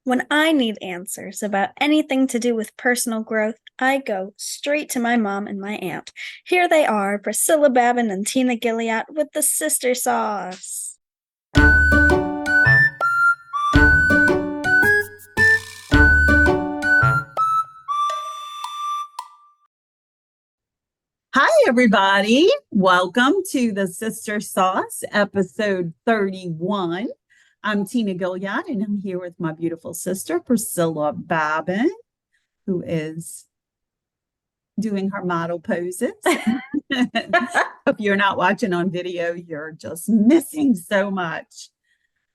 When I need answers about anything to do with personal growth, I go straight to my mom and my aunt. Here they are, Priscilla Babin and Tina Gilliat with the Sister Sauce. Hi, everybody. Welcome to the Sister Sauce, episode 31. I'm Tina Gilliat, and I'm here with my beautiful sister, Priscilla Babin, who is doing her model poses. If you're not watching on video, you're just missing so much.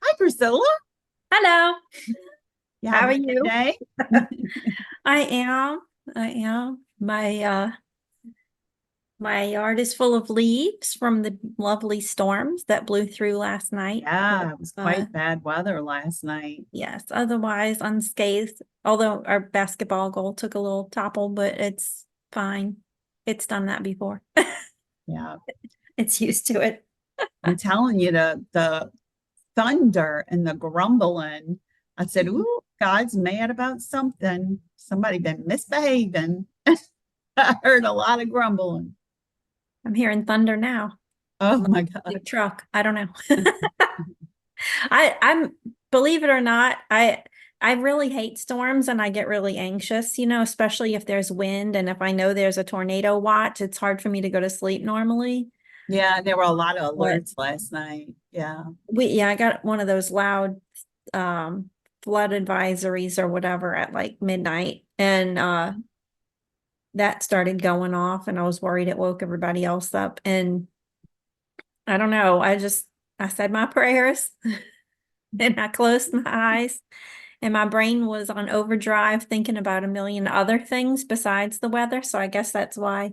Hi, Priscilla. Hello. You How are having a good you? day? I am. My yard is full of leaves from the lovely storms that blew through last night. Yeah, it was quite bad weather last night. Yes, otherwise unscathed. Although our basketball goal took a little topple, but it's fine. It's done that before. Yeah. It's used to it. I'm telling you, the thunder and the grumbling. I said, "Ooh, God's mad about something. Somebody been misbehaving." I heard a lot of grumbling. I'm hearing thunder now. Oh Like my a God. big truck. I don't know. I'm believe it or not, I really hate storms and I get really anxious, especially if there's wind and if I know there's a tornado watch, it's hard for me to go to sleep normally. Yeah, there were a lot of But alerts last night. Yeah. I got one of those loud um flood advisories or whatever at like midnight, and that started going off and I was worried it woke everybody else up, and I don't know, I said my prayers and I closed my eyes, and my brain was on overdrive thinking about a million other things besides the weather. So I guess that's why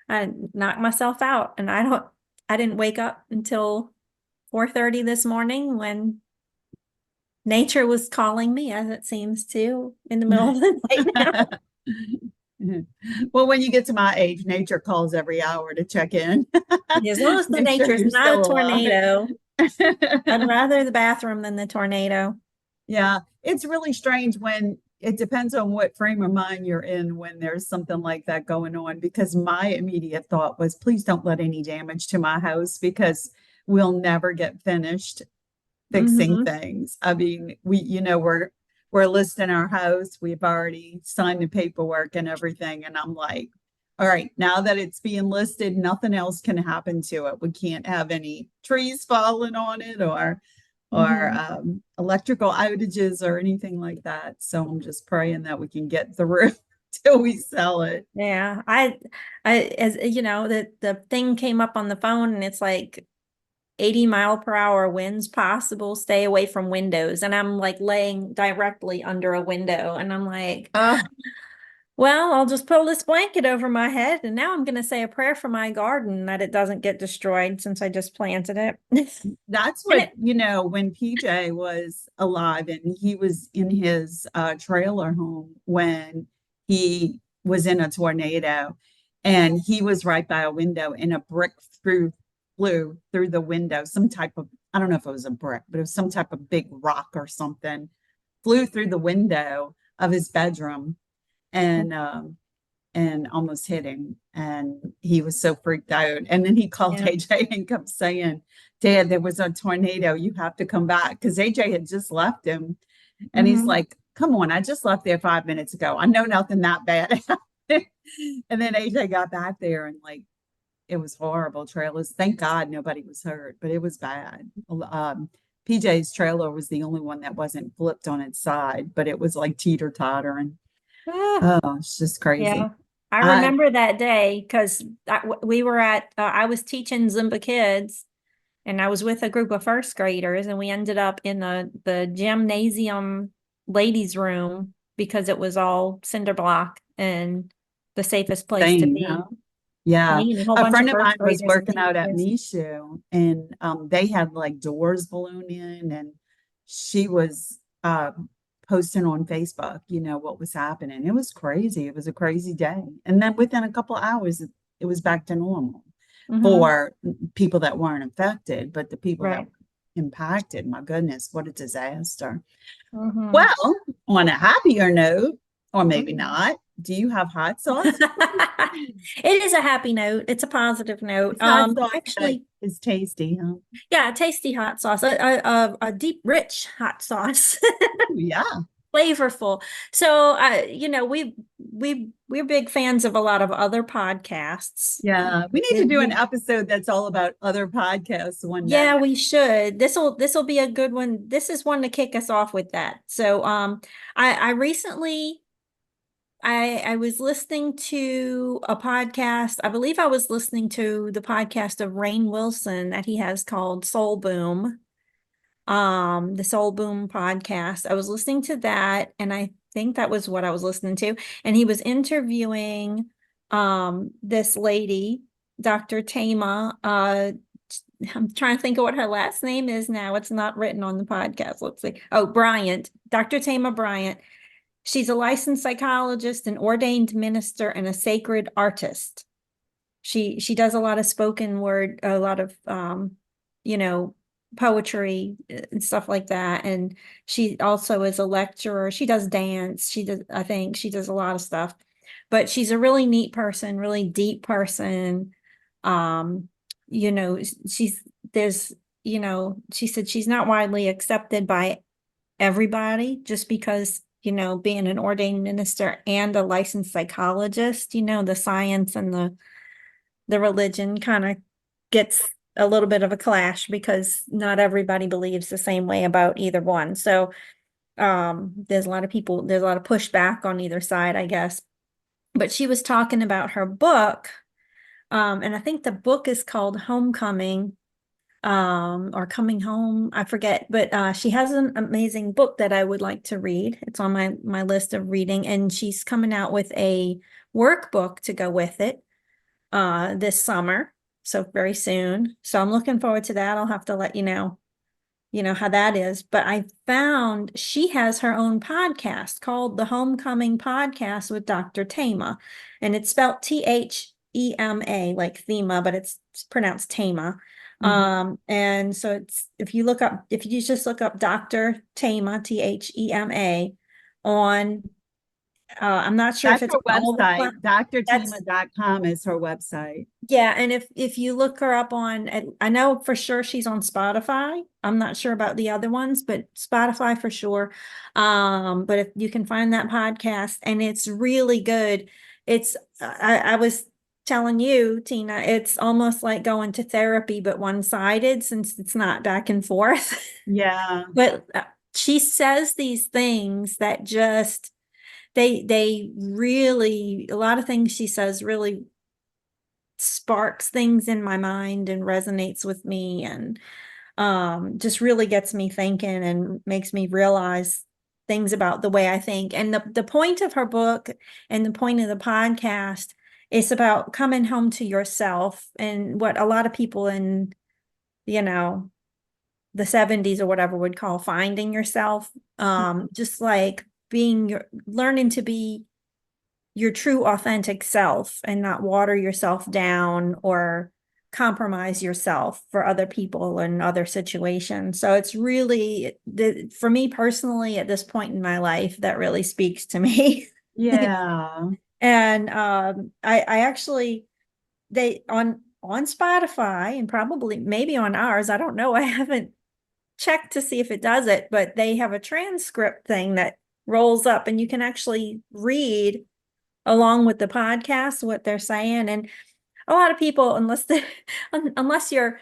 I knocked myself out, and I didn't wake up until 4:30 this morning when nature was calling me, as it seems to, in the middle of the night now. Well, when you get to my age, nature calls every hour to check in. As long as the Make sure nature is you're not a still alive. tornado, I'd rather the bathroom than the tornado. Yeah, it's really strange when it depends on what frame of mind you're in when there's something like that going on, because my immediate thought was, please don't let any damage to my house because we'll never get finished fixing Hmm. things. I mean, we're listing our house. We've already signed the paperwork and everything. And I'm like, all right, now that it's being listed, nothing else can happen to it. We can't have any trees falling on it or Hmm. electrical outages or anything like that. So I'm just praying that we can get through till we sell it. Yeah, as you know, the thing came up on the phone and it's like 80-mile-per-hour winds possible. Stay away from windows. And I'm like laying directly under a window, and I'm like, Uh, well, I'll just pull this blanket over my head, and now I'm going to say a prayer for my garden that it doesn't get destroyed since I just planted it. that's And what, when PJ was alive and he was in his trailer home when he was in a tornado, and he was right by a window and a brick flew through the window, some type of, I don't know if it was a brick, but it was some type of big rock or something, flew through the window of his bedroom and almost hit him. And he was so freaked out. And then he called yeah. AJ and kept saying, Dad, there was a tornado. You have to come back. Because AJ had just left him. And he's Hmm. like, come on, I just left there 5 minutes ago. I know nothing that bad. And then AJ got back there and like, it was horrible trailers. Thank God nobody was hurt, but it was bad. PJ's trailer was the only one that wasn't flipped on its side, but it was like teeter tottering. Ah, Oh, it's just crazy. yeah. I I remember that day because we were I was teaching Zumba kids, and I was with a group of first graders, and we ended up in the gymnasium ladies' room because it was all cinder block and the safest place to Thing, be. huh? Yeah. Me and a whole A bunch of friend of first mine was graders and working out at teachers. Mishu, and they had like doors balloon in, and she was posting on Facebook, what was happening. It was crazy. It was a crazy day. And then within a couple of hours, it was back to normal Hmm. for people that weren't affected, but the people that Right. were impacted, my goodness, what a disaster. Hmm. Well, on a happier note, or maybe not, do you have hot sauce? It is a happy note. It's a positive note. It's hot sauce that Actually, is tasty, huh? yeah, tasty hot sauce, a deep, rich hot sauce, Ooh, yeah. flavorful. So, we're big fans of a lot of other podcasts. Yeah. We need to do an episode that's all about other podcasts one day. Yeah, we should. This'll be a good one. This is one to kick us off with that. So, I recently I was listening to a podcast. I believe I was listening to the podcast of Rainn Wilson that he has called Soul Boom. The Soul Boom podcast. I was listening to that, and I think that was what I was listening to. And he was interviewing this lady, Dr. Thema. I'm trying to think of what her last name is now. It's not written on the podcast. Let's see. Oh, Bryant, Dr. Thema Bryant. She's a licensed psychologist, an ordained minister, and a sacred artist. She does a lot of spoken word, a lot of you know, poetry and stuff like that. And she also is a lecturer. She does dance. She does, I think she does a lot of stuff. But she's a really neat person, really deep person. Um, you know, she's there's, she said she's not widely accepted by everybody just because, being an ordained minister and a licensed psychologist, the science and the religion kind of gets a little bit of a clash because not everybody believes the same way about either one. So there's a lot of pushback on either side, I guess. But she was talking about her book, and I think the book is called Homecoming, or Coming Home, I forget, but she has an amazing book that I would like to read. It's on my list of reading, and she's coming out with a workbook to go with it this summer, so very soon. So I'm looking forward to that. I'll have to let you know how that is. But I found she has her own podcast called the Homecoming Podcast with Dr. Thema, and it's spelled Thema, like Thema, but it's pronounced Thema. Mhm. And so it's if you just look up Dr. Thema, Thema, on I'm not sure if That's it's her on all the website. that's drtima.com is her website. yeah, and if you look her up on, I know for sure she's on Spotify. I'm not sure about the other ones, but Spotify for sure. But if you can find that podcast, and it's really good. It's I was telling you, Tina, it's almost like going to therapy, but one-sided since it's not back and forth. Yeah. But she says these things that just they really, a lot of things she says really sparks things in my mind and resonates with me, and just really gets me thinking and makes me realize things about the way I think. And the point of her book and the point of the podcast is about coming home to yourself, and what a lot of people in, you know, the 70s or whatever would call finding yourself. Just like learning to be your true authentic self and not water yourself down or compromise yourself for other people and other situations. So it's really for me personally at this point in my life that really speaks to me. Yeah. And I actually they on Spotify, and probably maybe on ours, I don't know. I haven't checked to see if it does it, but they have a transcript thing that rolls up, and you can actually read along with the podcast what they're saying. And a lot of people, unless you're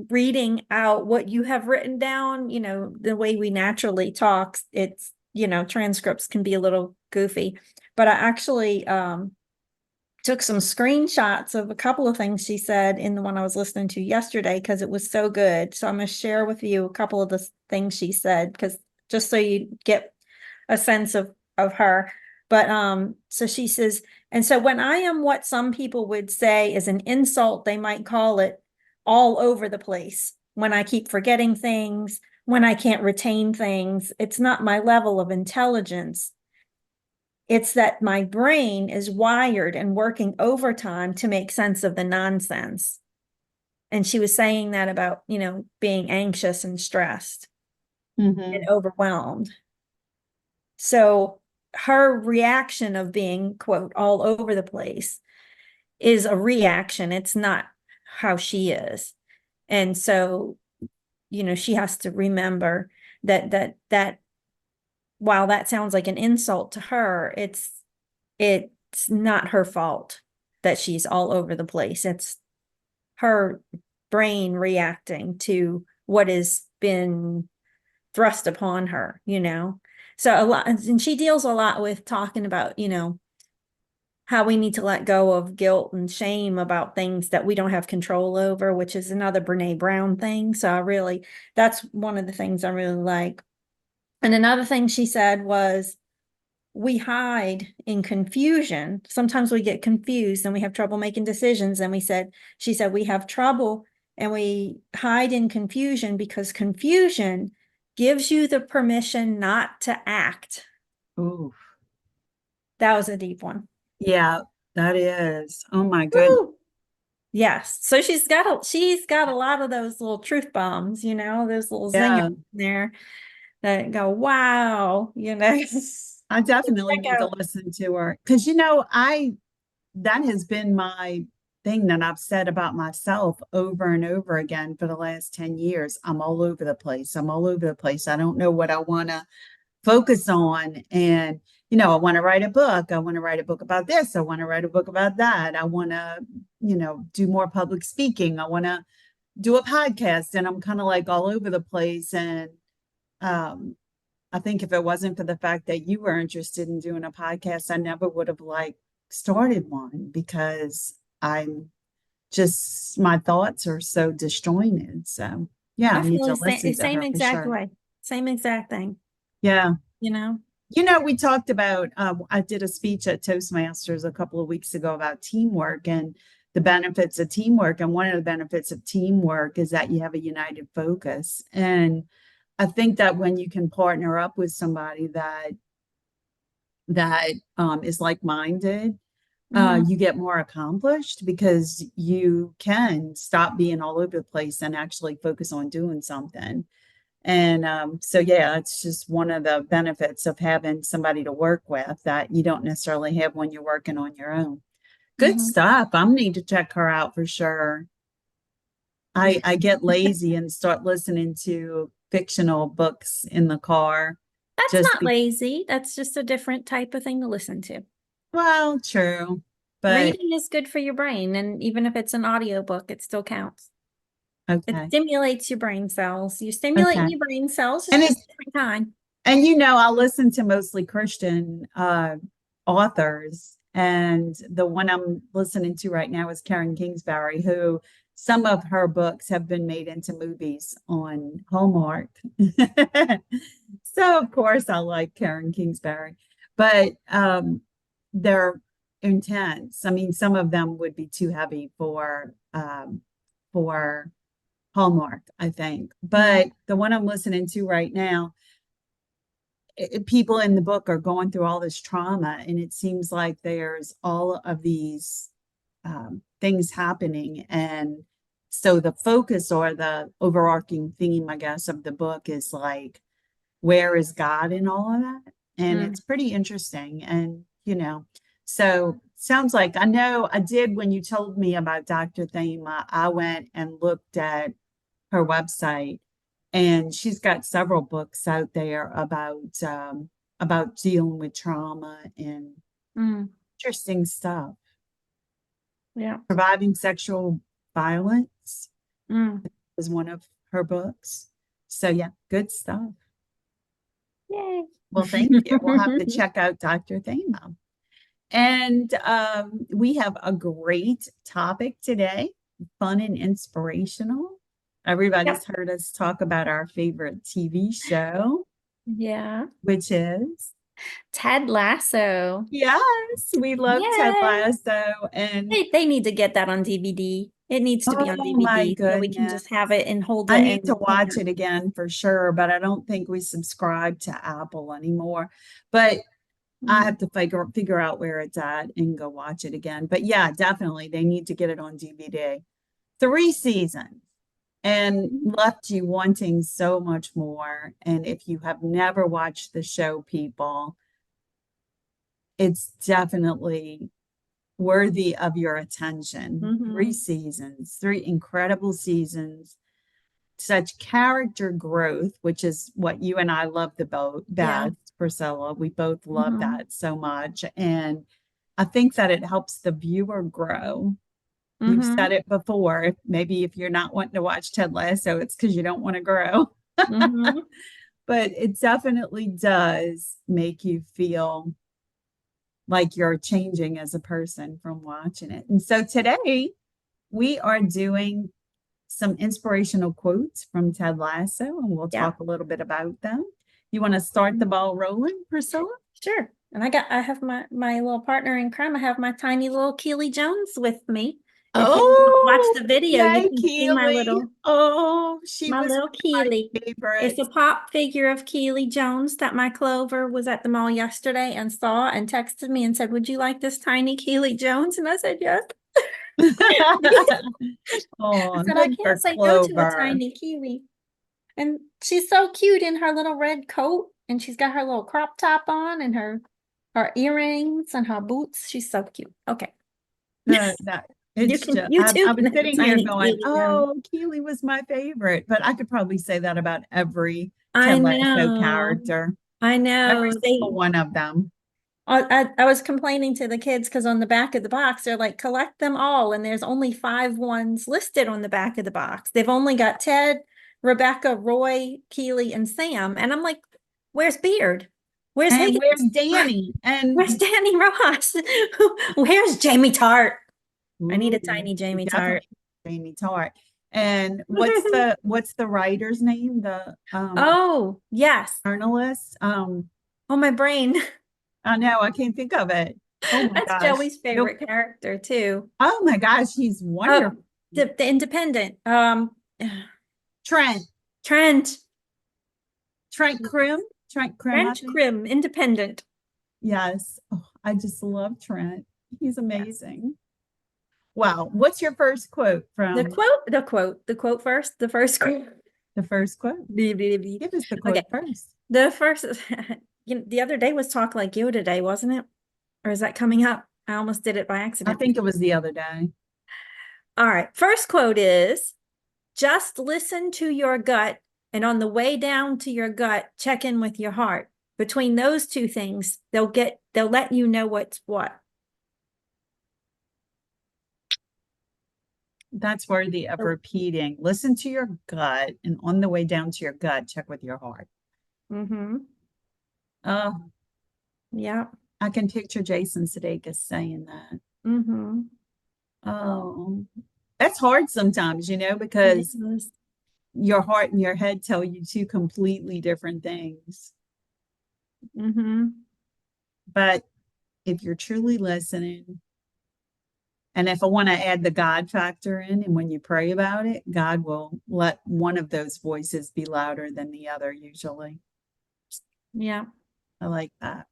reading out what you have written down, the way we naturally talk, it's, transcripts can be a little goofy. But I actually took some screenshots of a couple of things she said in the one I was listening to yesterday because it was so good. So I'm going to share with you a couple of the things she said, because just so you get a sense of her. But so she says, and so when I am what some people would say is an insult, they might call it, all over the place, when I keep forgetting things, when I can't retain things, it's not my level of intelligence. It's that my brain is wired and working overtime to make sense of the nonsense. And she was saying that about, being anxious and stressed and Hmm. overwhelmed. So her reaction of being, quote, all over the place is a reaction. It's not how she is. And so, she has to remember that while that sounds like an insult to her, it's not her fault that she's all over the place. It's her brain reacting to what has been thrust upon her. So a lot, and she deals a lot with talking about, how we need to let go of guilt and shame about things that we don't have control over, which is another Brene Brown thing. So that's one of the things I really like. And another thing she said was, we hide in confusion. Sometimes we get confused and we have trouble making decisions. And she said, we have trouble and we hide in confusion because confusion gives you the permission not to act. Ooh, That was a deep one. yeah, that is. Oh my goodness. Woo! Yes. So she's got a lot of those little truth bombs, those little zingers Yeah, in there that go, wow, I definitely check need to out. listen to her because that has been my thing that I've said about myself over and over again for the last 10 years. I'm all over the place. I'm all over the place. I don't know what I want to focus on. And, I want to write a book. I want to write a book about this. I want to write a book about that. I want to, do more public speaking. I want to do a podcast. And I'm kind of like all over the place. And um, I think if it wasn't for the fact that you were interested in doing a podcast, I never would have started one because my thoughts are so disjointed. So yeah, I I need feel to the listen to same her for exact sure. way. Same exact thing, Yeah. you know? We talked about, I did a speech at Toastmasters a couple of weeks ago about teamwork and the benefits of teamwork. And one of the benefits of teamwork is that you have a united focus. And I think that when you can partner up with somebody that is like-minded, Hmm. you get more accomplished because you can stop being all over the place and actually focus on doing something. And so, yeah, it's just one of the benefits of having somebody to work with that you don't necessarily have when you're working on your own. Good Hmm. stuff. I'm need to check her out for sure. I get lazy and start listening to fictional books in the car. That's Just not lazy. That's just a different type of thing to listen to. well, true, but Reading is good for your brain, and even if it's an audiobook, it still counts. It okay, stimulates your brain cells. You're okay. stimulating your brain cells, And it's just it's a different kind. And I listen to mostly Christian authors, and the one I'm listening to right now is Karen Kingsbury, who some of her books have been made into movies on Hallmark. So of course I like Karen Kingsbury, but they're intense. I mean, some of them would be too heavy for Hallmark, I think. Mm, But the one I'm listening to right now, people in the book are going through all this trauma, and it seems like there's all of these things happening. And so the focus or the overarching theme, I guess, of the book is like, where is God in all of that? And mm, it's pretty interesting. And, so sounds like I know I did when you told me about Dr. Thema, I went and looked at her website, and she's got several books out there about dealing with trauma and mm, interesting stuff. yeah. Surviving sexual violence Mm. is one of her books. So yeah, good stuff. Yay. Well, thank you. We'll have to check out Dr. Thema. And we have a great topic today, fun and inspirational. Everybody's Yep. heard us talk about our favorite TV show, Yeah. which is, Ted Lasso. yes, we love Ted Yay. Lasso. And They need to get that on DVD. It needs to be on oh my DVD so we can goodness, just have it and hold I it need to and, watch it again for sure, but I don't think we subscribe to Apple anymore. But I mm, have to figure out where it's at and go watch it again. But yeah, definitely they need to get it on DVD. 3 seasons. and left you wanting so much more. And if you have never watched the show, people, it's definitely worthy of your attention. Three Mm-hmm. seasons, three incredible seasons, such character growth, which is what you and I love the Yeah. best, Priscilla. We both love Mm-hmm. that so much. And I think that it helps the viewer grow. You've Mm-hmm. said it before. Maybe if you're not wanting to watch Ted Lasso, it's because you don't want to grow. Mm-hmm. But it definitely does make you feel like you're changing as a person from watching it. And so today we are doing some inspirational quotes from Ted Lasso, and we'll Yeah. talk a little bit about them. You want to start the ball rolling, Priscilla? Sure. And I have my little partner in crime. I have my tiny little Keely Jones with me. If you watch Oh, the video, you yay, can see Keely. Oh, she my was little my Keely. It's favorite. a pop figure of Keely Jones that my Clover was at the mall yesterday and saw and texted me and said, "Would you like this tiny Keely Jones?" And I said, "Yes." I Oh, said, "I good can't for say no to a Clover. tiny Keely." And she's so cute in her little red coat, and she's got her little crop top on and her earrings and her boots. She's so cute. Okay. That it's just You too I was can have a sitting here tiny going, Keely Jones. oh, Keely was my favorite, but I could probably say that about every I Ted Lasso know. character, I every know. single one of them. I was complaining to the kids because on the back of the box, they're like, collect them all. And there's only 5 ones listed on the back of the box. They've only got Ted, Rebecca, Roy, Keely, and Sam. And I'm like, where's Beard? Where's And where's Higgins? Danny? Where's And Danny Ross? Where's Jamie Tart? I need a ooh, tiny Jamie Tart. definitely Jamie Tart. And what's the writer's name? The Oh, yes. journalist? Oh, my brain. I know, I can't think of it. Oh my That's gosh. Joey's Nope. favorite character too. Oh my gosh, he's wonderful. Oh, the Independent. Trent. Trent. Trent Krim. Trent Krim, I Trent think. Krim, Independent. Yes. Oh, I just love Trent. He's Yes. amazing. Wow. What's your first quote from The quote first, the first quote. the first quote? Give us the Okay. quote first. The first, the other day was Talk Like You today, wasn't it? Or is that coming up? I almost did it by I accident. think it was the other day. All right. First quote is just listen to your gut. And on the way down to your gut, check in with your heart. Between those two things, they'll let you know what's what. That's worthy of repeating. Listen to your gut, and on the way down to your gut, check with your heart. Mm-hmm. Oh, Yeah. I can picture Jason Sudeikis saying that. Mm-hmm. Oh, that's hard sometimes, It because is. your heart and your head tell you two completely different things. Mm-hmm. But if you're truly listening, and if I want to add the God factor in, and when you pray about it, God will let one of those voices be louder than the other, usually. Yeah. I like that.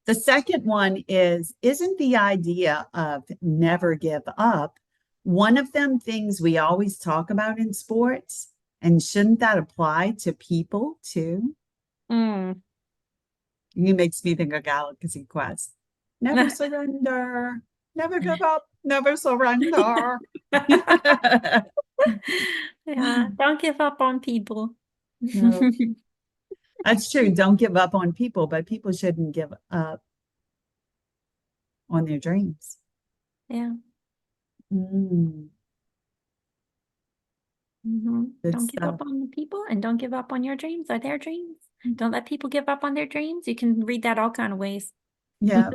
The second one is, isn't the idea of never give up one of them things we always talk about in sports? And shouldn't that apply to people too? Mm. It makes me think of Galaxy Quest. Never surrender, never give up, never surrender. Yeah. Don't give up on people. No, that's true. Don't give up on people, but people shouldn't give up on their dreams. Yeah. Mm, Mm-hmm. good Don't give stuff. up on the people and don't give up on your dreams or their dreams. Don't let people give up on their dreams. You can read that all kind of ways. Yeah.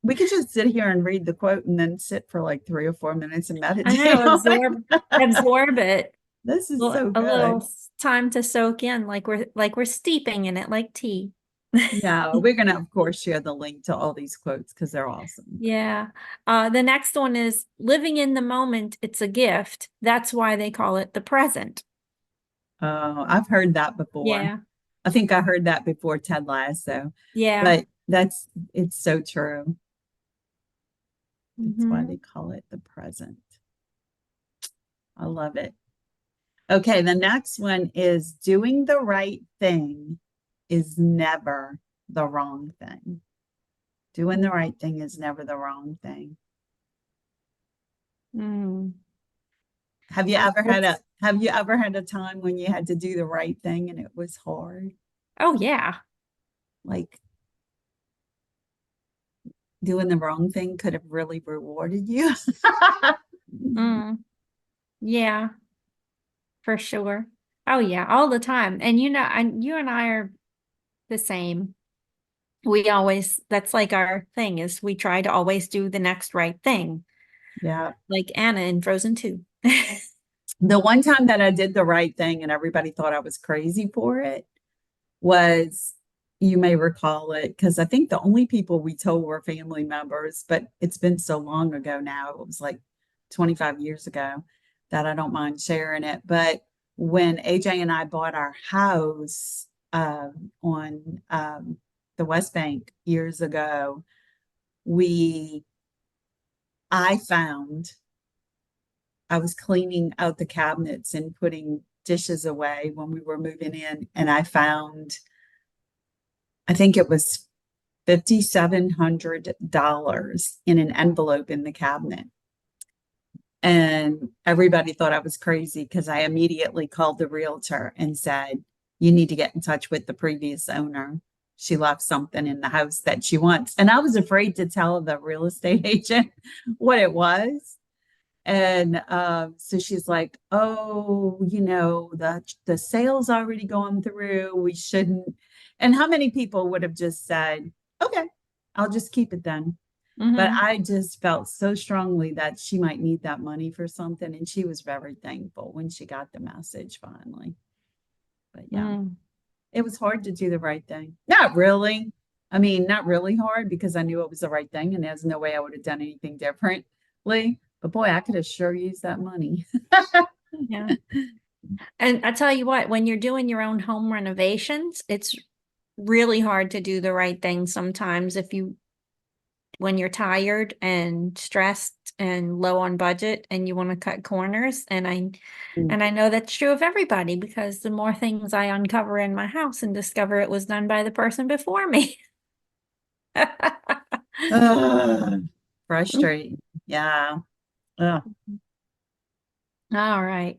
We could just sit here and read the quote and then sit for like 3 or 4 minutes and I meditate know, on it. absorb it. This is so A good. little time to soak in, like we're steeping in it, like tea. Yeah, we're going to, of course, share the link to all these quotes because they're awesome. Yeah. The next one is living in the moment. It's a gift. That's why they call it the present. I've heard that before. Yeah. I think I heard that before Ted Lasso, Yeah. but it's so true. That's why they Hmm. call it the present. I love it. Okay, the next one is doing the right thing is never the wrong thing. Doing the right thing is never the wrong thing. Mm. Have It's, you ever had a time when you had to do the right thing and it was hard? oh yeah. Like doing the wrong thing could have really rewarded you. Mm. Yeah, for sure. Oh yeah, all the time. And you and I are the same. We always, that's like our thing is we try to always do the next right thing, Yeah. like Anna in Frozen 2. The one time that I did the right thing and everybody thought I was crazy for it was, you may recall it, because I think the only people we told were family members, but it's been so long ago now. It was like 25 years ago that I don't mind sharing it. But when AJ and I bought our house on the West Bank years ago, we, I found, I was cleaning out the cabinets and putting dishes away when we were moving in, and I found, I think it was $5,700 in an envelope in the cabinet. And everybody thought I was crazy because I immediately called the realtor and said, you need to get in touch with the previous owner. She left something in the house that she wants. And I was afraid to tell the real estate agent what it was. And so she's like, "Oh, the sale's already gone through. We shouldn't." And how many people would have just said, "Okay, I'll just keep it then." But Hmm. I just felt so strongly that she might need that money for something, and she was very thankful when she got the message finally. But yeah, Mm. it was hard to do the right thing. Not really. I mean, not really hard because I knew it was the right thing, and there's no way I would have done anything differently. But boy, I could have sure used that money. Yeah. And I tell you what, when you're doing your own home renovations, it's really hard to do the right thing sometimes when you're tired and stressed and low on budget and you want to cut corners. And I know that's true of everybody because the more things I uncover in my house and discover it was done by the person before me. Ugh, frustrating. Yeah. Ugh. All right.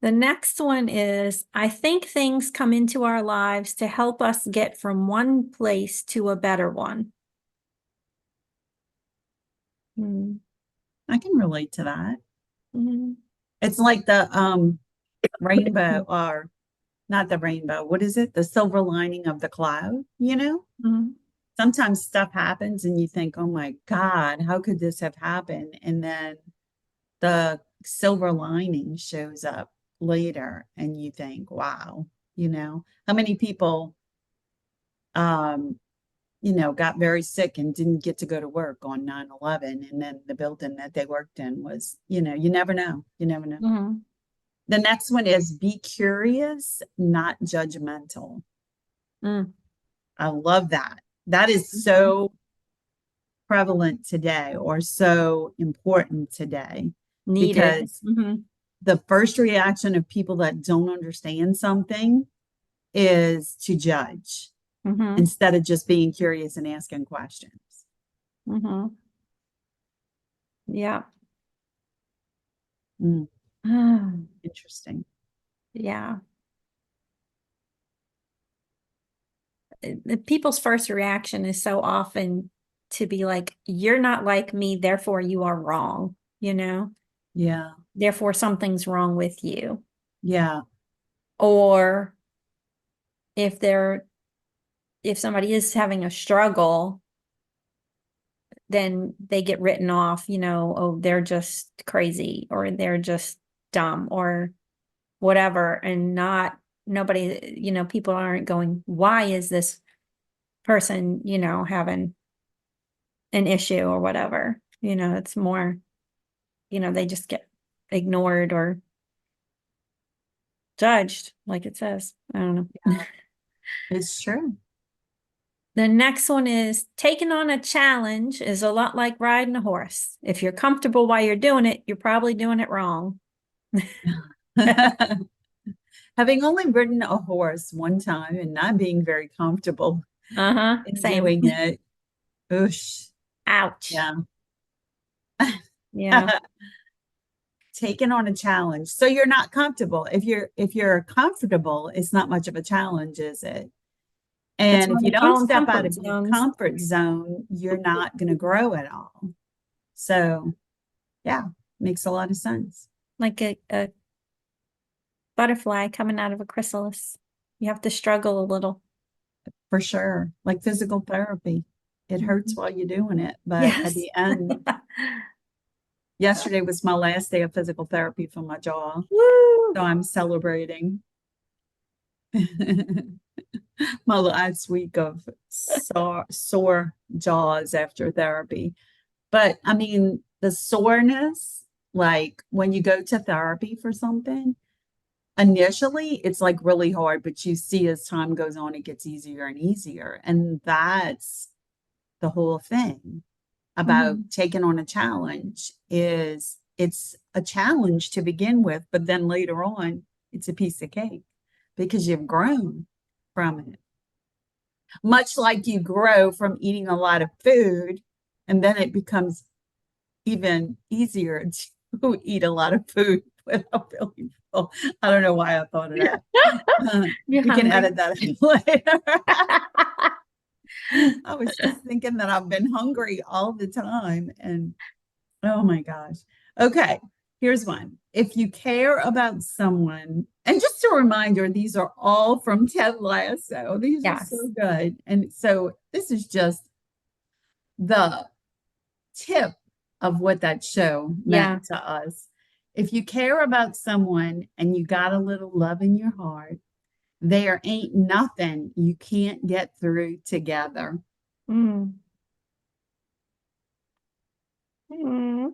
The next one is I think things come into our lives to help us get from one place to a better one. Mm. I can relate to that. Mhm. It's like the rainbow, or not the rainbow. What is it? The silver lining of the cloud, you know? Mhm. Sometimes stuff happens and you think, "Oh my God, how could this have happened?" And then the silver lining shows up later and you think, "Wow, how many people um got very sick and didn't get to go to work on 9/11, and then the building that they worked in was, you never know. You never know. Mhm. The next one is be curious, not judgmental. Mm. I love that. That is Mhm. so prevalent today, or so important today, Needed. because Mhm. the first reaction of people that don't understand something is to judge Mhm. instead of just being curious and asking questions. Mhm. Yeah. Mm, Ah, interesting. yeah. The people's first reaction is so often to be like, you're not like me, therefore you are wrong, you know? Yeah. Therefore something's wrong with you. Yeah. Or if they're if somebody is having a struggle, then they get written off, oh, they're just crazy or they're just dumb or whatever, and not nobody, people aren't going, why is this person, having an issue or whatever. It's more, they just get ignored or judged, like it says. I don't know. Yeah. It's true. The next one is taking on a challenge is a lot like riding a horse. If you're comfortable while you're doing it, you're probably doing it wrong. Having only ridden a horse one time and not being very comfortable Uh-huh. in Same. doing it, oosh, Ouch. yeah. Yeah. Taking on a challenge. So you're not comfortable. If you're comfortable, it's not much of a challenge, is it? That's And why if you they call don't them step out comfort of your zones. comfort zone, you're not going to grow at all. So, yeah, makes a lot of sense. Like a butterfly coming out of a chrysalis. You have to struggle a little. For sure. Like physical therapy. It hurts Mhm. while you're doing it, but at Yes. the end, yesterday was my last day of physical therapy for my jaw. Woo! So I'm celebrating my last week of sore jaws after therapy. But I mean, the soreness, like when you go to therapy for something, initially it's like really hard, but you see as time goes on, it gets easier and easier. And that's the whole thing about Mhm. taking on a challenge is it's a challenge to begin with, but then later on, it's a piece of cake because you've grown from it. Much like you grow from eating a lot of food, and then it becomes even easier to eat a lot of food without feeling full. I don't know why I thought of that. You're We can hungry. edit that in later. I was just thinking that I've been hungry all the time. And oh my gosh. Okay, here's one. If you care about someone, and just a reminder, these are all from Ted Lasso. These are so Yes. good. And so this is just the tip of what that show meant Yeah. to us. If you care about someone and you got a little love in your heart, there ain't nothing you can't get through together. Mm. Mm.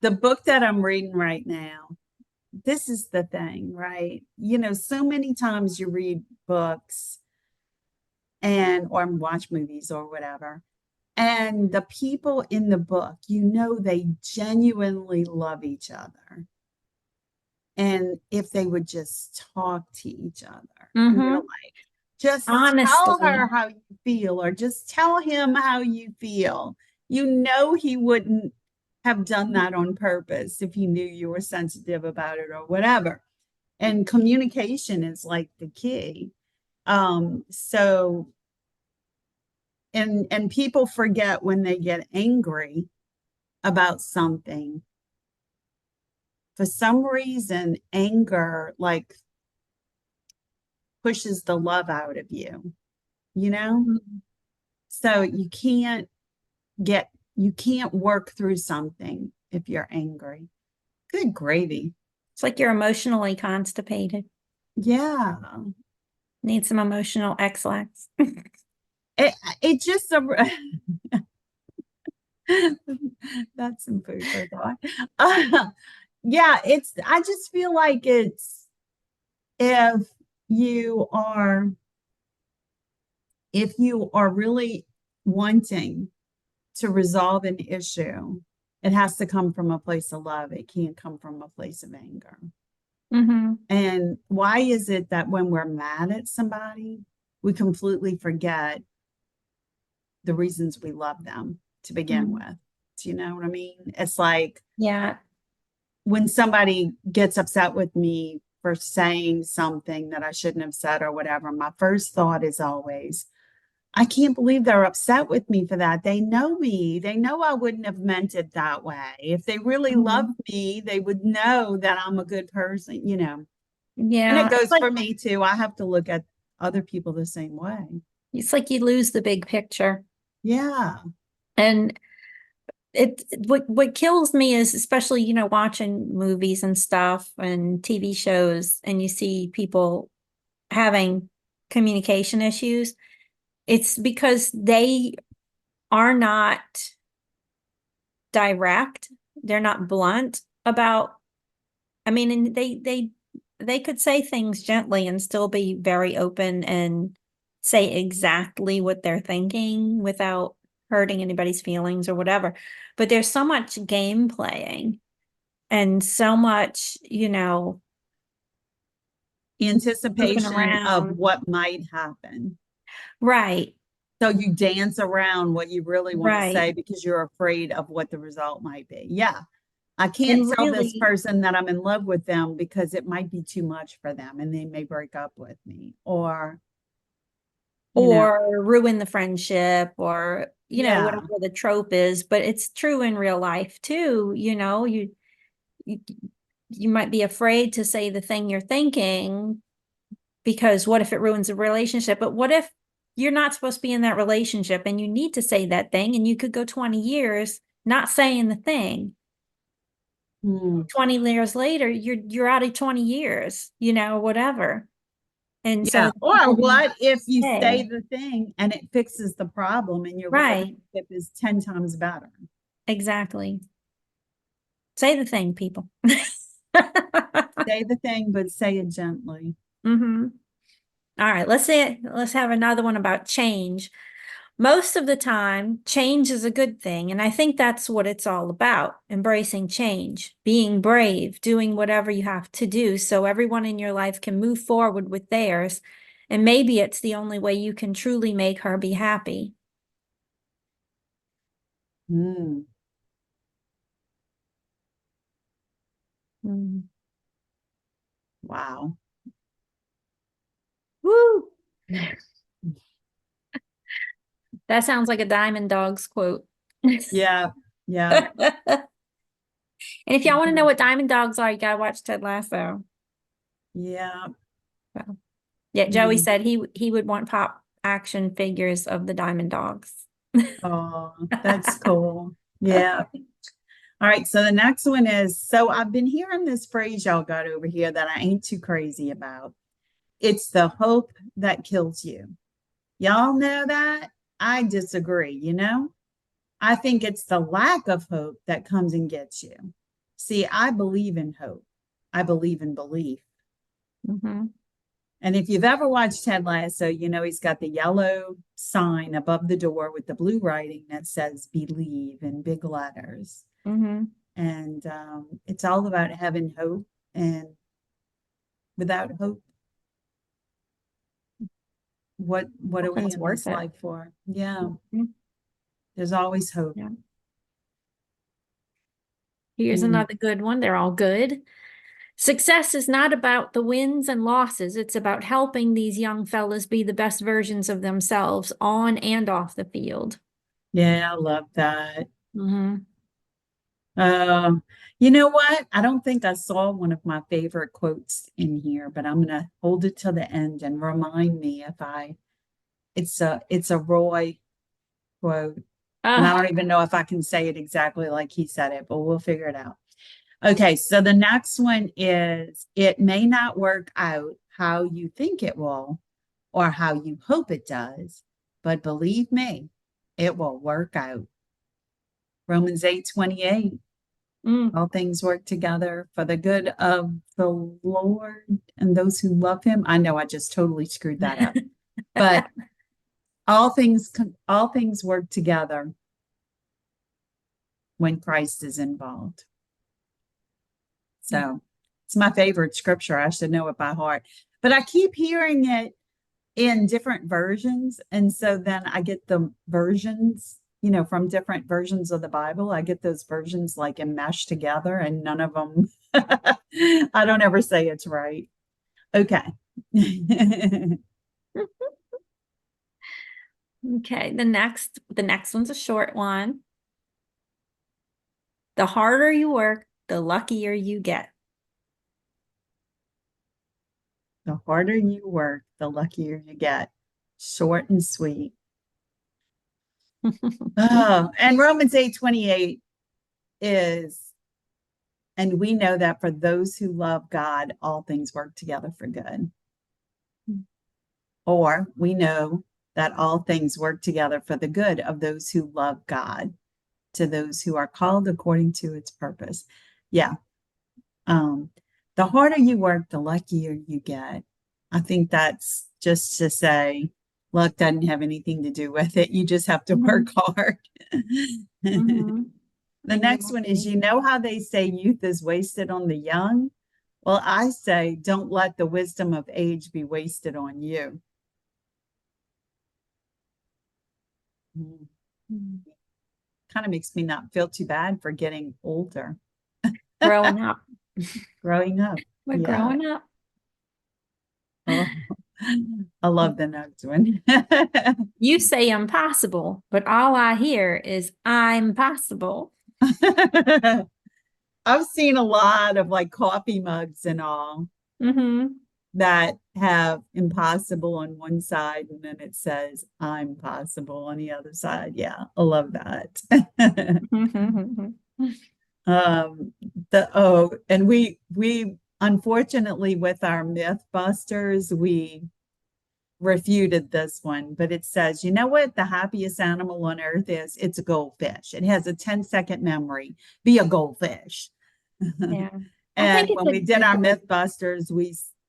The book that I'm reading right now, this is the thing, right? You know, so many times you read books and or watch movies or whatever, and the people in the book, you know, they genuinely love each other. And if they would just talk to each other, and you're Mm-hmm. like, just tell Honestly. her how you feel, or just tell him how you feel. You know, he wouldn't have done that on purpose if he knew you were sensitive about it or whatever. And communication is like the key. So and people forget when they get angry about something. For some reason, anger like pushes the love out of you, you know? Mhm. So get, you can't work through something if you're angry. Good gravy. It's like you're emotionally constipated. Yeah. Need some emotional X-lax. It just, that's some food for thought. Yeah, I just feel like it's, if you are, if you are really wanting to resolve an issue, it has to come from a place of love. It can't come from a place of anger. Mm-hmm. And why is it that when we're mad at somebody, we completely forget the reasons we love them to begin Mm. with? Do you know what I mean? It's like Yeah. when somebody gets upset with me for saying something that I shouldn't have said or whatever, my first thought is always, I can't believe they're upset with me for that. They know me. They know I wouldn't have meant it that way. If they really loved Mhm. me, they would know that I'm a good person, you know. And it Yeah. goes for me too. I have to look at other people the same way. It's like you lose the big picture. Yeah. And what kills me is especially, watching movies and stuff and TV shows and you see people having communication issues. It's because they are not direct. They're not blunt about, I mean, and they could say things gently and still be very open and say exactly what they're thinking without hurting anybody's feelings or whatever. But there's so much game playing and so much, moving Anticipation of around. what might happen. Right, So you dance around what you really want to right. say because you're afraid of what the result might be. Yeah. I can't And tell this really, person that I'm in love with them because it might be too much for them and they may break up with me or, you know, or ruin the friendship, or, yeah. whatever the trope is, but it's true in real life too, you, you might be afraid to say the thing you're thinking because what if it ruins a relationship? But what if you're not supposed to be in that relationship and you need to say that thing and you could go 20 years not saying the thing. Hmm. 20 years later, you're out of 20 years, whatever. And so Yeah. the Or people you what if you say, say the thing and it fixes the problem and your right, relationship is 10 times better? exactly. Say the thing, people. Say the thing, but say it gently. hmm All right, let's have another one about change. Most of the time, change is a good thing, and I think that's what it's all about, embracing change, being brave, doing whatever you have to do so everyone in your life can move forward with theirs, and maybe it's the only way you can truly make her be happy. Hmm. Mm. Wow. Woo! That sounds like a Diamond Dogs quote. Yeah. Yeah. And if y'all want to know what Diamond Dogs are, you gotta watch Ted Lasso. Yeah. So, yeah, Joey Hmm. said he would want pop action figures of the Diamond Dogs. Oh, that's cool. Yeah. All right. So the next one is, so I've been hearing this phrase y'all got over here that I ain't too crazy about. It's the hope that kills you. Y'all know that? I disagree, you know? I think it's the lack of hope that comes and gets you. See, I believe in hope. I believe in belief. hmm And if you've ever watched Ted Lasso, you know he's got the yellow sign above the door with the blue writing that says believe in big letters. hmm And it's all about having hope. And without hope, what are we Nothing's in worth this it. life for? Yeah, Mhm. there's always hope. Yeah. Here's Mm, another good one. They're all good. Success is not about the wins and losses. It's about helping these young fellas be the best versions of themselves on and off the field. yeah, I love that. hmm Uh, you know what? I don't think I saw one of my favorite quotes in here, but I'm gonna hold it till the end and remind me if I. It's a Roy quote, and I Ah, don't even know if I can say it exactly like he said it, but we'll figure it out. Okay, so the next one is it may not work out how you think it will or how you hope it does, but believe me, it will work out. Romans 8:28. mm. All things work together for the good of the Lord and those who love him. I know I just totally screwed that up. But all things work together when Christ is involved. So it's my favorite scripture. I should know it by heart. But I keep hearing it in different versions. And so then I get the versions, from different versions of the Bible. I get those versions like enmeshed together, and none of them, I don't ever say it's right. Okay. Okay, the next one's a short one. The harder you work, the luckier you get. The harder you work, the luckier you get. Short and sweet. Oh, and Romans 8:28 is, and we know that for those who love God, all things work together for good. Or we know that all things work together for the good of those who love God, to those who are called according to its purpose. Yeah. Um, the harder you work, the luckier you get. I think that's just to say luck doesn't have anything to do with it. You just have to work Mhm. hard. Mhm. The next one is, you know how they say youth is wasted on the young? Well, I say, don't let the wisdom of age be wasted on you. Mm. Kind of makes me not feel too bad for getting older, Growing up. growing up. We're Yeah. growing up. Oh, I love the next one. You say impossible, but all I hear is I'm possible. I've seen a lot of like coffee mugs and all Mm-hmm. that have impossible on one side and then it says I'm possible on the other side. Yeah, I love that. Um, and we unfortunately with our Mythbusters, we refuted this one, but it says, you know what the happiest animal on earth is? It's a goldfish. It has a 10-second memory. Be a goldfish. Yeah. I think And it's when we did a our good, Mythbusters,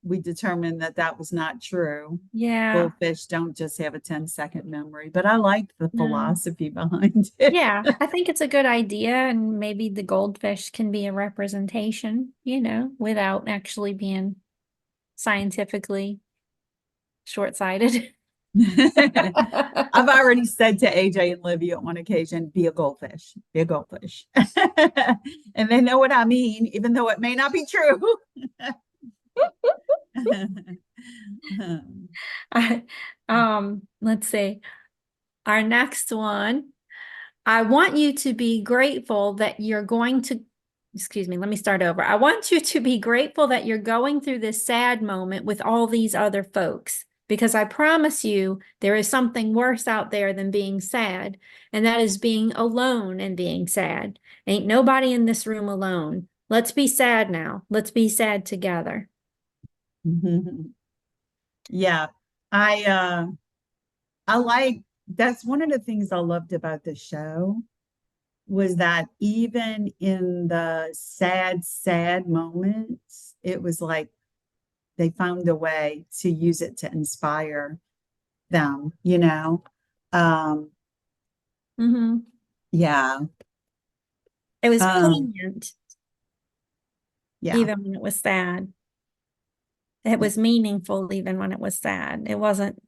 we determined that that was not true. yeah. Goldfish don't just have a 10-second memory, but I liked the No. philosophy behind it. Yeah, I think it's a good idea, and maybe the goldfish can be a representation, without actually being scientifically short-sighted. I've already said to AJ and Livy on one occasion, be a goldfish, be a goldfish. And they know what I mean, even though it may not be true. Let's see. Our next one. I want you to be grateful that you're going to, excuse me, let me start over. I want you to be grateful that you're going through this sad moment with all these other folks, because I promise you there is something worse out there than being sad, and that is being alone and being sad. Ain't nobody in this room alone. Let's be sad now. Let's be sad together. Yeah, I I like that's one of the things I loved about the show was that even in the sad moments, it was like they found a way to use it to inspire them, you know? Um, Hmm. yeah. It was Um, poignant, yeah. even when it was sad. It Yeah. was meaningful, even when it was sad. It wasn't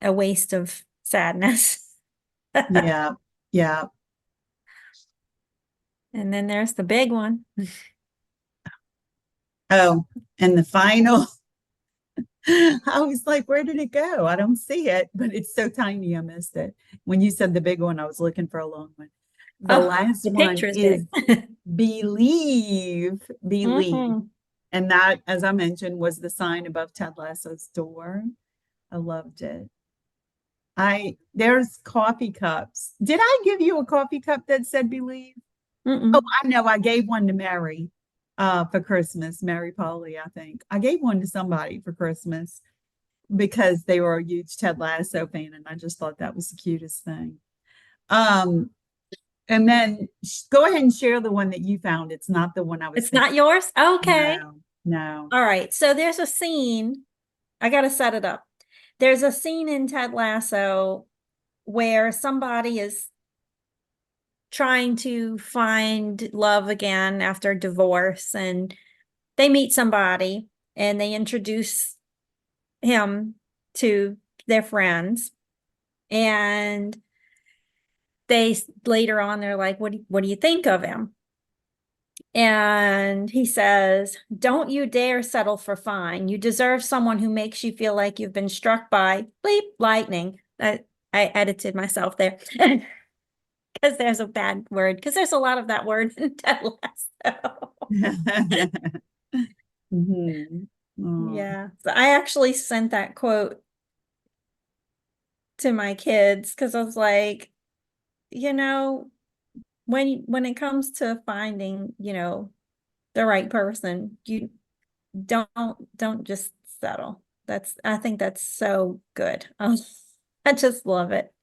a waste of sadness. Yeah. Yeah. And then there's the big one. Oh, and the final, I was like, where did it go? I don't see it, but it's so tiny, I missed it. When you said the big one, I was looking for a long one. The Oh, last the one picture is is big. believe, believe. Hmm. And that, as I mentioned, was the sign above Ted Lasso's door. I loved it. There's coffee cups. Did I give you a coffee cup that said believe? Oh, Mm-mm. I know. I gave one to Mary for Christmas, Mary Polly, I think. I gave one to somebody for Christmas because they were a huge Ted Lasso fan, and I just thought that was the cutest thing. Um, and then go ahead and share the one that you found. It's not the one I was It's thinking. not yours? Okay. No, no. All right. So there's a scene. I got to set it up. There's a scene in Ted Lasso where somebody is trying to find love again after divorce, and they meet somebody and they introduce him to their friends, and they later on they're like, what do you think of him? And he says, don't you dare settle for fine. You deserve someone who makes you feel like you've been struck by bleep lightning. I edited myself there because there's a bad word, because there's a lot of that word in Ted Lasso. Mhm. Oh, Yeah. So I actually sent that quote to my kids because I was like, you know, when it comes to finding, the right person, you don't don't just settle. I think that's so good. I just love it.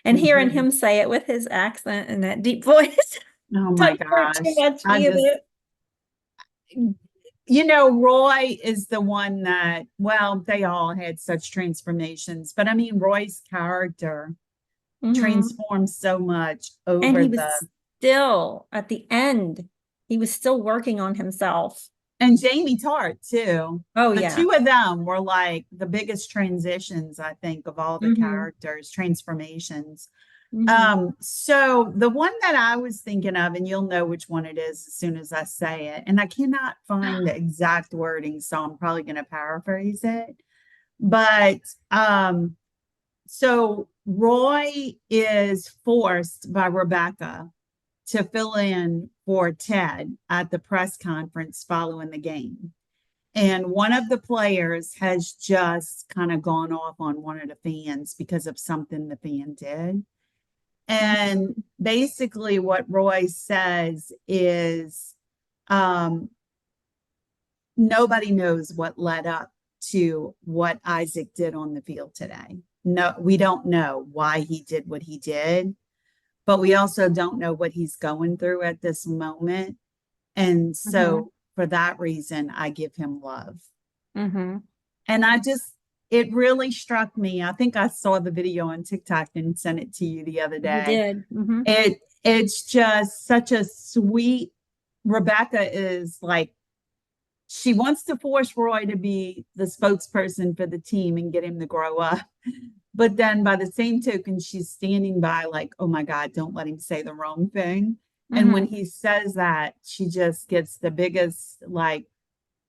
And hearing mhm. him say it with his accent and that deep voice Oh my doesn't hurt too gosh. much either. Roy is the one that, well, they all had such transformations, but I mean, Roy's character Hmm. transformed so much And over he the, was still at the end, he was still working on himself. And Jamie Tart too. Oh The yeah. two of them were like the biggest transitions, I think, of all the Mm-hmm. characters, transformations. Mm-hmm. So the one that I was thinking of, and you'll know which one it is as soon as I say it, and I cannot find the exact wording, so I'm probably going to paraphrase it. But so Roy is forced by Rebecca to fill in for Ted at the press conference following the game. And one of the players has just kind of gone off on one of the fans because of something the fan did. And basically, what Roy says is um, nobody knows what led up to what Isaac did on the field today. No, we don't know why he did what he did, but we also don't know what he's going through at this moment. And Mm-hmm. so, for that reason, I give him love. Mm-hmm. And it really struck me. I think I saw the video on TikTok and sent it to you the other You day. did. Mm-hmm. It's just such a sweet. Rebecca is like, she wants to force Roy to be the spokesperson for the team and get him to grow up. But then by the same token, she's standing by, like, oh my God, don't let him say the wrong thing. And when Mm-hmm. he says that, she just gets the biggest, like,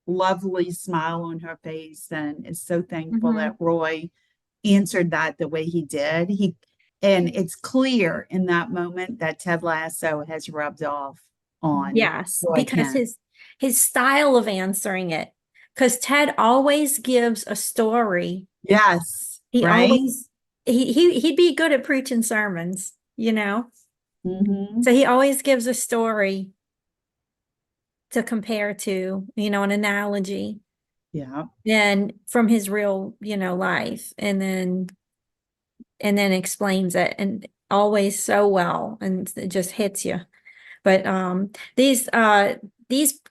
lovely smile on her face and is so thankful Mm-hmm. that Roy answered that the way he did. And it's clear in that moment that Ted Lasso has rubbed off on Yes, Roy because Kent. his style of answering it, because Ted always gives a story. Yes, He right? always he'd be good at preaching sermons, you know. Mm-hmm. So he always gives a story to compare to, you know, an analogy, Yeah. and from his real, you know, life, and then explains it, and always so well, and it just hits you. But these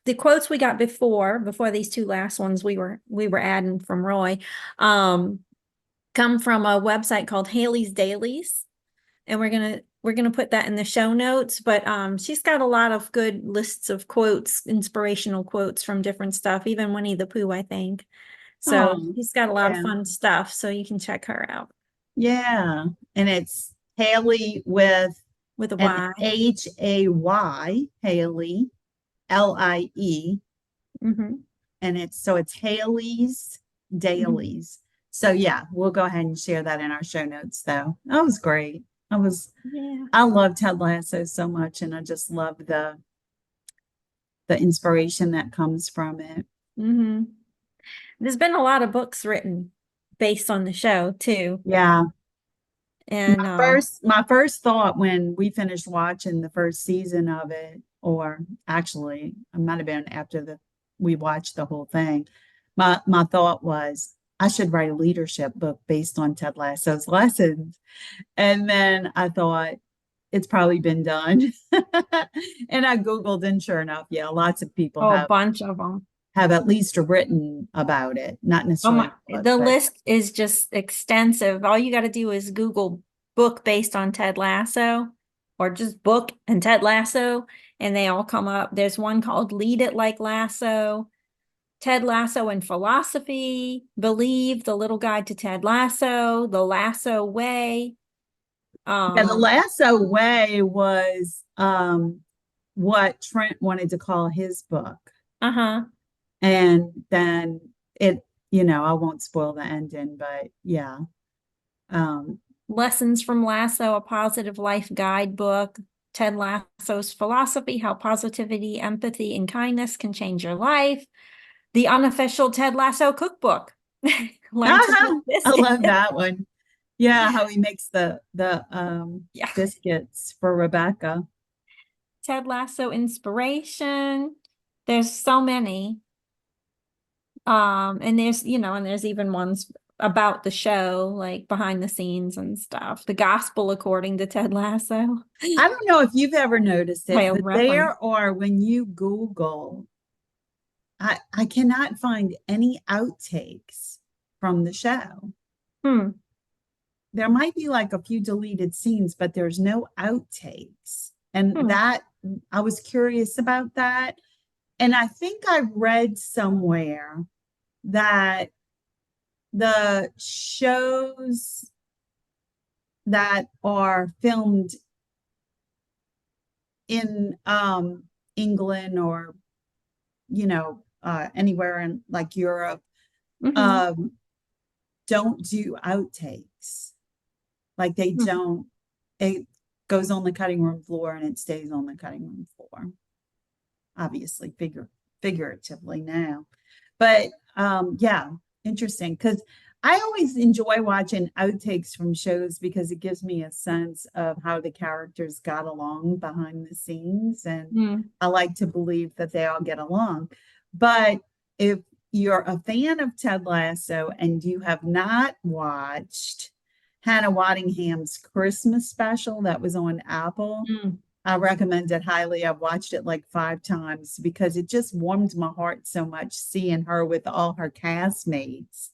the quotes we got before these two last ones we were adding from Roy um come from a website called Haley's Dailies, and we're gonna put that in the show notes. But she's got a lot of good lists of quotes, inspirational quotes from different stuff, even Winnie the Pooh, I think. So Oh, she's got a lot of yeah. fun stuff, so you can check her out Yeah. And it's Haley with with a an Y. Hay, Haley, Lie. Mm-hmm. And it's Haley's Mm-hmm. Dailies. So yeah, we'll go ahead and share that in our show notes though. That was great. Yeah. I love Ted Lasso so much, and I just love the inspiration that comes from it. Mm-hmm. There's been a lot of books written based on the show too. Yeah. And My first thought when we finished watching the first season of it, or actually, it might have been after the we watched the whole thing. My thought was I should write a leadership book based on Ted Lasso's lessons. And then I thought it's probably been done. And I Googled, and sure enough, yeah, lots of people oh, a bunch of them. have at least written about it, not Oh necessarily my, a book, the but list is just extensive. All you got to do is Google book based on Ted Lasso, or just book and Ted Lasso, and they all come up. There's one called Lead It Like Lasso, Ted Lasso and Philosophy, Believe, The Little Guide to Ted Lasso, The Lasso Way. yeah, the Um, Lasso Way was what Trent wanted to call his book. uh-huh. And then I won't spoil the ending, but yeah. Um, Lessons from Lasso, a positive life guidebook. Ted Lasso's Philosophy, How Positivity, Empathy, and Kindness Can Change Your Life. The unofficial Ted Lasso cookbook. Learn to cook I biscuits. love that one. Yeah, how he makes the Yeah. biscuits for Rebecca. Ted Lasso inspiration. There's so many. And there's even ones about the show, like behind the scenes and stuff. The Gospel According to Ted Lasso. I don't know if you've ever noticed My it, old but reference. there are, when you Google, I cannot find any outtakes from the show. Hmm. There might be like a few deleted scenes, but there's no outtakes. And Hmm. that I was curious about that. And I think I read somewhere that the shows that are filmed in England or anywhere in like Europe Hmm. um don't do outtakes. Like they don't, it goes on the cutting room floor and it stays on the cutting room floor. Obviously, figuratively now. But yeah, interesting. Because I always enjoy watching outtakes from shows because it gives me a sense of how the characters got along behind the scenes. And Hmm. I like to believe that they all get along. But if you're a fan of Ted Lasso and you have not watched Hannah Waddingham's Christmas special that was on Apple, Hmm. I recommend it highly. I've watched it like 5 times because it just warmed my heart so much seeing her with all her castmates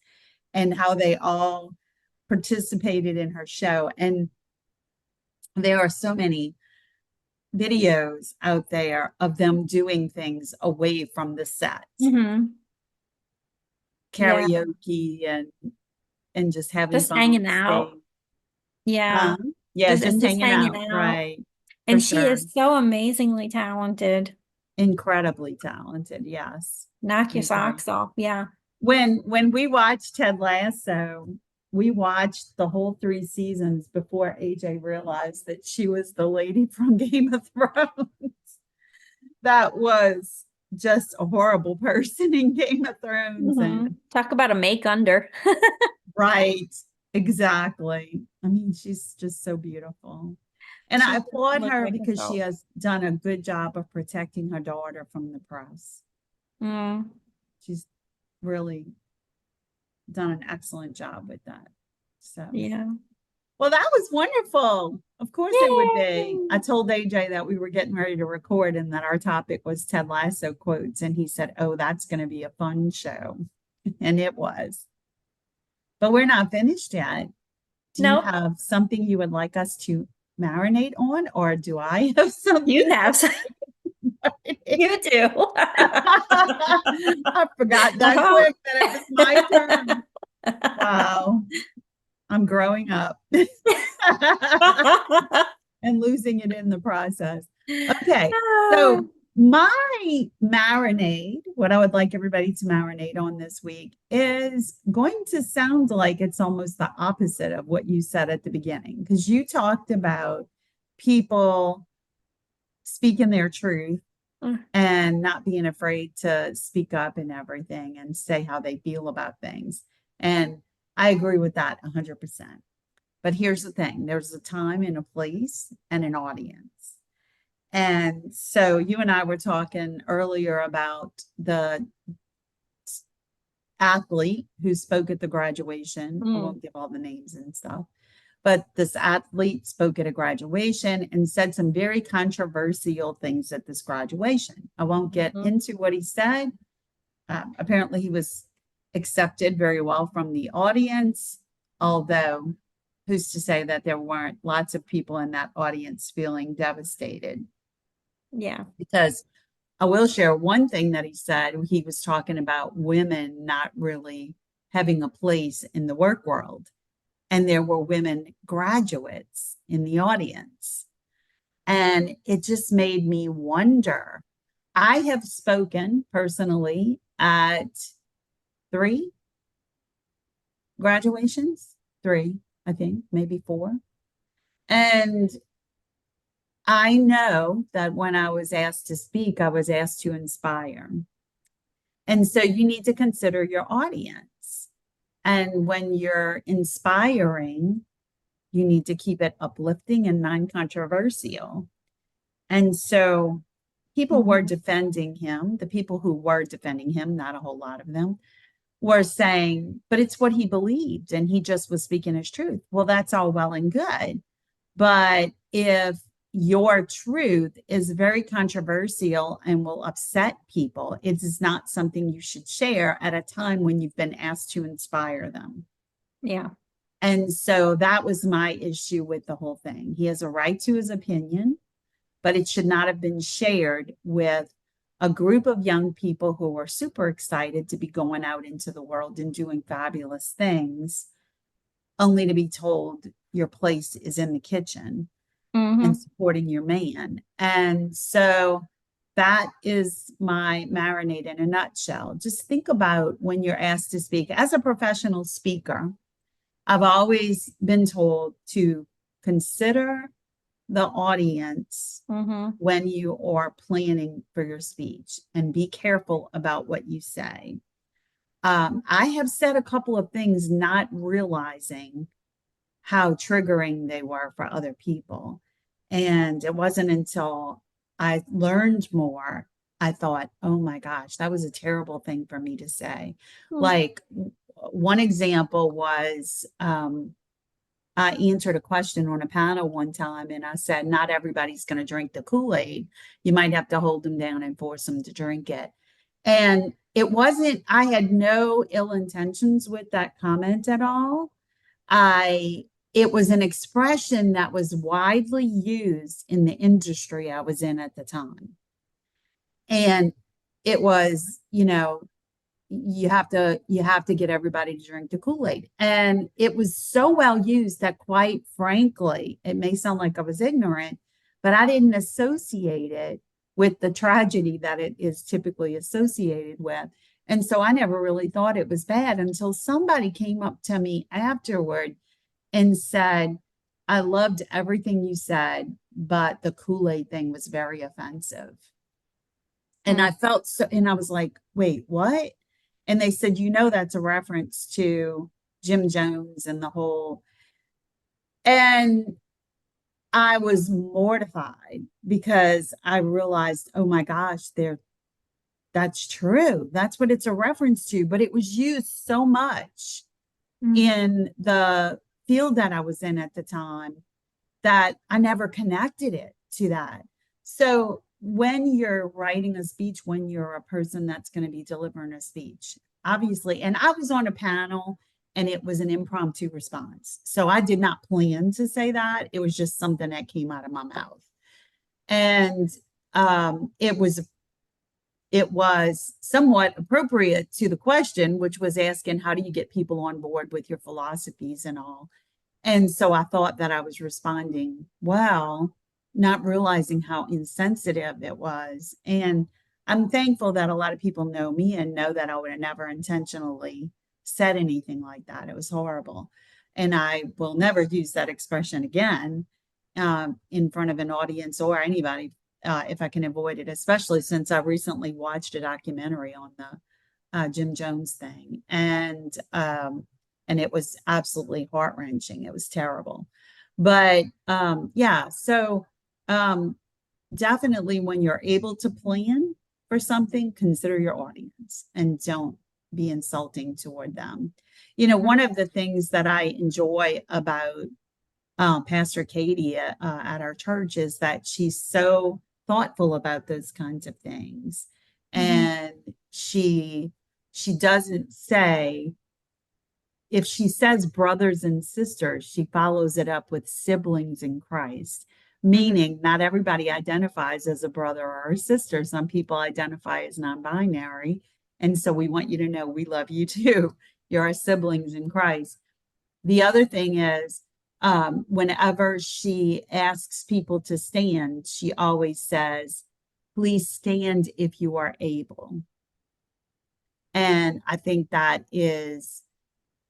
and how they all participated in her show. And there are so many videos out there of them doing things away from the set, Hmm. Yeah. karaoke and just having Just fun on hanging out. stage. Yeah. Yeah, Just just and just hanging hanging out, out. right? For And she sure. is so amazingly talented. Incredibly talented. Yes, Knock I your agree. socks off. Yeah. When we watched Ted Lasso, we watched the whole 3 seasons before AJ realized that she was the lady from Game of Thrones. That was just a horrible person in Game of Thrones. And Talk about a make under. right, exactly. I mean, she's just so beautiful. And I She doesn't applaud look her like because she herself. has done a good job of protecting her daughter from the press. Mm, She's really done an excellent job with that. So, yeah. well, that was wonderful. Of course it would be. Yay! I told AJ that we were getting ready to record and that our topic was Ted Lasso quotes. And he said, oh, that's going to be a fun show. And it was. But we're not finished yet. Do you Nope. have something you would like us to marinate on, or do I have something? You have some. You do. I forgot that Oh. quick that it was my turn. Wow, I'm growing up and losing it in the process. Okay, so my marinade, what I would like everybody to marinate on this week, is going to sound like it's almost the opposite of what you said at the beginning, because you talked about people speaking their truth and not being afraid to speak up and everything and say how they feel about things. And I agree with that 100%. But here's the thing, there's a time and a place and an audience. And so you and I were talking earlier about the athlete who spoke at the graduation. I Mm, won't give all the names and stuff, but this athlete spoke at a graduation and said some very controversial things at this graduation. I won't get mhm. into what he said. Apparently, he was accepted very well from the audience, although who's to say that there weren't lots of people in that audience feeling devastated? Yeah. Because I will share one thing that he said. He was talking about women not really having a place in the work world. And there were women graduates in the audience. And it just made me wonder. I have spoken personally at 3 graduations, three, I think, maybe 4. And I know that when I was asked to speak, I was asked to inspire. And so you need to consider your audience. And when you're inspiring, you need to keep it uplifting and non controversial. And so people were Mhm. defending him. The people who were defending him, not a whole lot of them, were saying, but it's what he believed and he just was speaking his truth. Well, that's all well and good. But if your truth is very controversial and will upset people, it is not something you should share at a time when you've been asked to inspire them. Yeah. And so that was my issue with the whole thing. He has a right to his opinion. but it should not have been shared with a group of young people who were super excited to be going out into the world and doing fabulous things, only to be told your place is in the kitchen and Mm-hmm. supporting your man. And so that is my marinade in a nutshell. Just think about when you're asked to speak. As a professional speaker, I've always been told to consider the audience Mm-hmm. when you are planning for your speech and be careful about what you say. I have said a couple of things not realizing how triggering they were for other people. And it wasn't until I learned more, I thought, oh my gosh, that was a terrible thing for me to say. Like one example was I answered a question on a panel one time and I said, not everybody's going to drink the Kool-Aid. You might have to hold them down and force them to drink it. And it wasn't, I had no ill intentions with that comment at all. I It was an expression that was widely used in the industry I was in at the time. And it was, you have to get everybody to drink the Kool-Aid. And it was so well used that quite frankly, it may sound like I was ignorant, but I didn't associate it with the tragedy that it is typically associated with. And so I never really thought it was bad until somebody came up to me afterward and said, I loved everything you said, but the Kool-Aid thing was very offensive. And I felt so, and I was like, wait, what? And they said, that's a reference to Jim Jones and the whole. And I was mortified because I realized, oh my gosh, that's true. That's what it's a reference to. But it was used so much Mm-hmm. in the field that I was in at the time that I never connected it to that. So when you're writing a speech, when you're a person that's going to be delivering a speech, obviously, and I was on a panel and it was an impromptu response. So I did not plan to say that. It was just something that came out of my mouth. And it was somewhat appropriate to the question, which was asking, how do you get people on board with your philosophies and all? And so I thought that I was responding well, not realizing how insensitive it was. And I'm thankful that a lot of people know me and know that I would have never intentionally said anything like that. It was horrible. And I will never use that expression again in front of an audience or anybody if I can avoid it, especially since I recently watched a documentary on the Jim Jones thing. And it was absolutely heart-wrenching. It was terrible. But yeah, so definitely when you're able to plan for something, consider your audience and don't be insulting toward them. One of the things that I enjoy about Pastor Katie at our church is that she's so thoughtful about those kinds of things. Mm-hmm. And she doesn't say, if she says brothers and sisters, she follows it up with siblings in Christ, Mm-hmm. meaning not everybody identifies as a brother or a sister. Some people identify as non-binary. And so we want you to know we love you too. You're our siblings in Christ. The other thing is, whenever she asks people to stand, she always says, please stand if you are able. And I think that is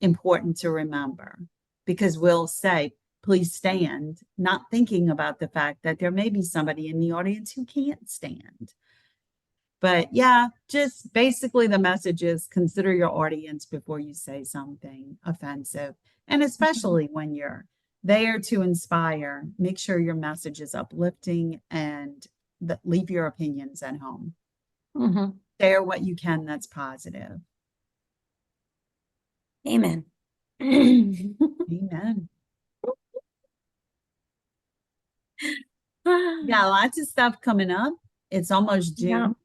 important to remember because we'll say, please stand, not thinking about the fact that there may be somebody in the audience who can't stand. But yeah, just basically the message is consider your audience before you say something offensive. And especially when you're there to inspire, make sure your message is uplifting and leave your opinions at home. Mm-hmm. Share what you can that's positive. Amen. Amen. We got lots of stuff coming up. It's almost Yeah. June.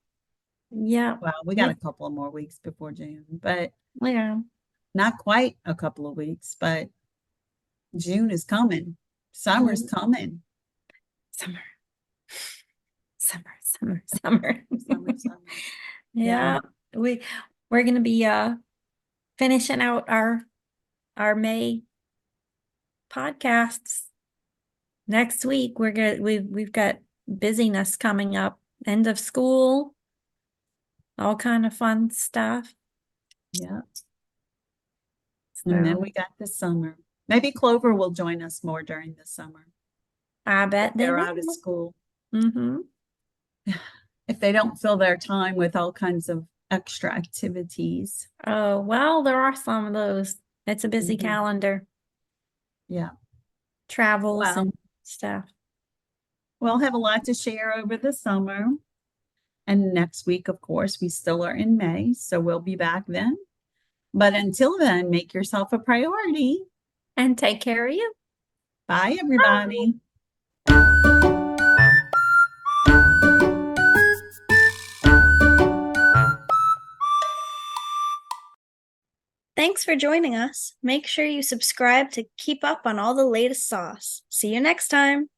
Yeah. Well, we got a couple of more weeks before June, but Yeah. not quite a couple of weeks, but June is coming. Summer's Mm, coming. Summer. Summer. Summer, summer. Yeah, we're gonna be finishing out our May podcasts. Next week we've got busyness coming up, end of school, all kind of fun stuff. Yeah. And then So we got the summer. Maybe Clover will join us more during the summer I if bet they they're will. out of school. Mm-hmm. If they don't fill their time with all kinds of extra activities. Oh, well, there are some of those. It's a busy Mhm. calendar, Yeah. travels Well, and stuff. we'll have a lot to share over the summer. And next week, of course, we still are in May, so we'll be back then. But until then, make yourself a priority. And take care of you. Bye, everybody. Thanks for joining us. Make sure you subscribe to keep up on all the latest sauce. See you next time.